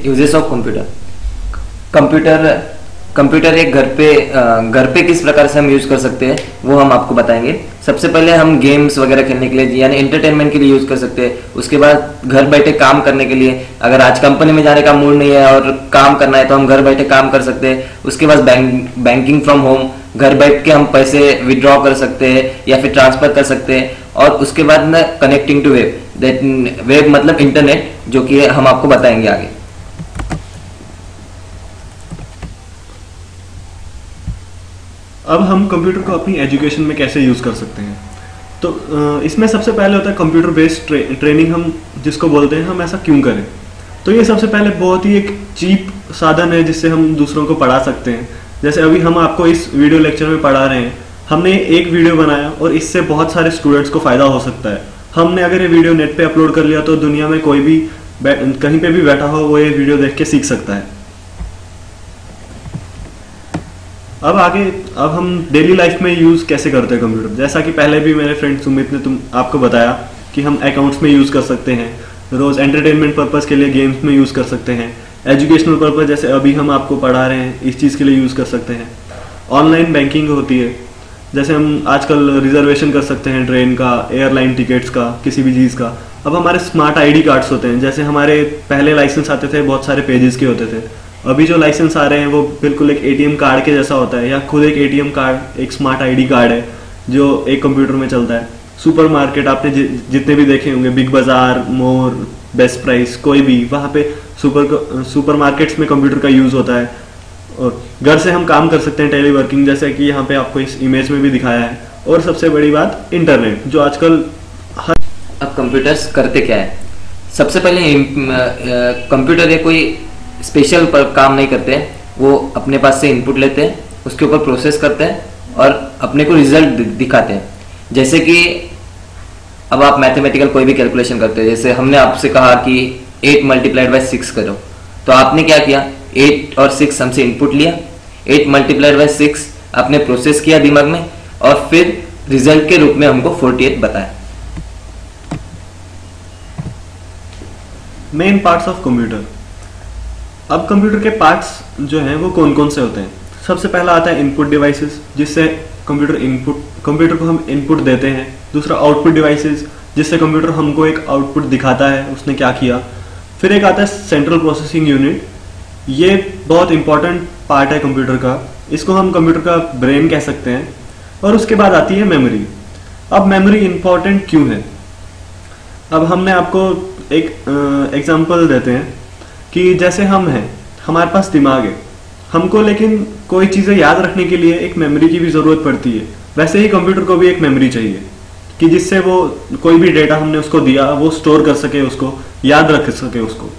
Uses of computer. Computer computer एक घर पे किस प्रकार से हम यूज कर सकते हैं वो हम आपको बताएंगे। सबसे पहले हम गेम्स वगैरह खेलने के लिए यानी एंटरटेनमेंट के लिए यूज कर सकते हैं। उसके बाद घर बैठे काम करने के लिए, अगर आज कंपनी में जाने का मूड नहीं है और काम करना है तो हम घर बैठे काम कर सकते हैं। उसके बाद बैंकिंग फ्रॉम होम, घर बैठ के हम पैसे विड्रॉ कर सकते हैं या फिर ट्रांसफर कर सकते हैं। और उसके बाद ना कनेक्टिंग टू वेब, वेब मतलब इंटरनेट, जो कि हम आपको बताएंगे आगे। अब हम कंप्यूटर को अपनी एजुकेशन में कैसे यूज़ कर सकते हैं। तो इसमें सबसे पहले होता है कंप्यूटर बेस्ड ट्रेनिंग, हम जिसको बोलते हैं हम ऐसा क्यों करें। तो ये सबसे पहले बहुत ही एक चीप साधन है जिससे हम दूसरों को पढ़ा सकते हैं। जैसे अभी हम आपको इस वीडियो लेक्चर में पढ़ा रहे हैं, हमने एक वीडियो बनाया और इससे बहुत सारे स्टूडेंट्स को फ़ायदा हो सकता है। हमने अगर ये वीडियो नेट पे अपलोड कर लिया तो दुनिया में कोई भी कहीं पे भी बैठा हो वो ये वीडियो देख के सीख सकता है। अब हम डेली लाइफ में यूज़ कैसे करते हैं कंप्यूटर। जैसा कि पहले भी मेरे फ्रेंड सुमित ने आपको बताया कि हम अकाउंट्स में यूज़ कर सकते हैं, रोज़ एंटरटेनमेंट पर्पज़ के लिए गेम्स में यूज़ कर सकते हैं, एजुकेशनल पर्पज़ जैसे अभी हम आपको पढ़ा रहे हैं इस चीज़ के लिए यूज़ कर सकते हैं। ऑनलाइन बैंकिंग होती है, जैसे हम आजकल रिजर्वेशन कर सकते हैं ट्रेन का, एयरलाइन टिकट्स का, किसी भी चीज़ का। अब हमारे स्मार्ट आईडी कार्ड्स होते हैं, जैसे हमारे पहले लाइसेंस आते थे बहुत सारे पेजेस के होते थे, अभी जो लाइसेंस आ रहे हैं वो बिल्कुल एक एटीएम कार्ड के जैसा होता है, या खुद एक एटीएम कार्ड एक स्मार्ट आईडी कार्ड है जो एक कंप्यूटर में चलता है। सुपर मार्केट आपने जितने भी देखे होंगे, बिग बाजार, मोर, बेस्ट प्राइस, कोई भी, वहाँ पे सुपर मार्केट्स में कंप्यूटर का यूज़ होता है। और घर से हम काम कर सकते हैं, टेली वर्किंग, जैसे कि यहाँ पे आपको इस इमेज में भी दिखाया है। और सबसे बड़ी बात इंटरनेट, जो आजकल हर। अब कंप्यूटर्स करते क्या है। सबसे पहले कंप्यूटर ये कोई स्पेशल पर काम नहीं करते हैं, वो अपने पास से इनपुट लेते हैं, उसके ऊपर प्रोसेस करते हैं और अपने को रिजल्ट दिखाते हैं। जैसे कि अब आप मैथमेटिकल कोई भी कैलकुलेशन करते हैं, जैसे हमने आपसे कहा कि 8 मल्टीप्लाइड बाय 6 करो, तो आपने क्या किया, 8 और 6 हमसे इनपुट लिया, 8 मल्टीप्लाइड बाय 6 आपने प्रोसेस किया दिमाग में और फिर रिजल्ट के रूप में हमको 48 बताया। Main parts of computer. अब कंप्यूटर के पार्ट्स जो हैं वो कौन कौन से होते हैं। सबसे पहला आता है इनपुट डिवाइसेस, जिससे कंप्यूटर को हम इनपुट देते हैं। दूसरा आउटपुट डिवाइसेस, जिससे कंप्यूटर हमको एक आउटपुट दिखाता है उसने क्या किया। फिर एक आता है सेंट्रल प्रोसेसिंग यूनिट, ये बहुत इंपॉर्टेंट पार्ट है कंप्यूटर का, इसको हम कंप्यूटर का ब्रेन कह सकते हैं। और उसके बाद आती है मेमोरी। अब मेमोरी इंपॉर्टेंट क्यों है, अब हमने आपको एक एग्जांपल देते हैं कि जैसे हम हैं, हमारे पास दिमाग है, हमको लेकिन कोई चीज़ें याद रखने के लिए एक मेमोरी की भी ज़रूरत पड़ती है। वैसे ही कंप्यूटर को भी एक मेमोरी चाहिए कि जिससे वो कोई भी डेटा हमने उसको दिया वो स्टोर कर सके, उसको याद रख सके उसको।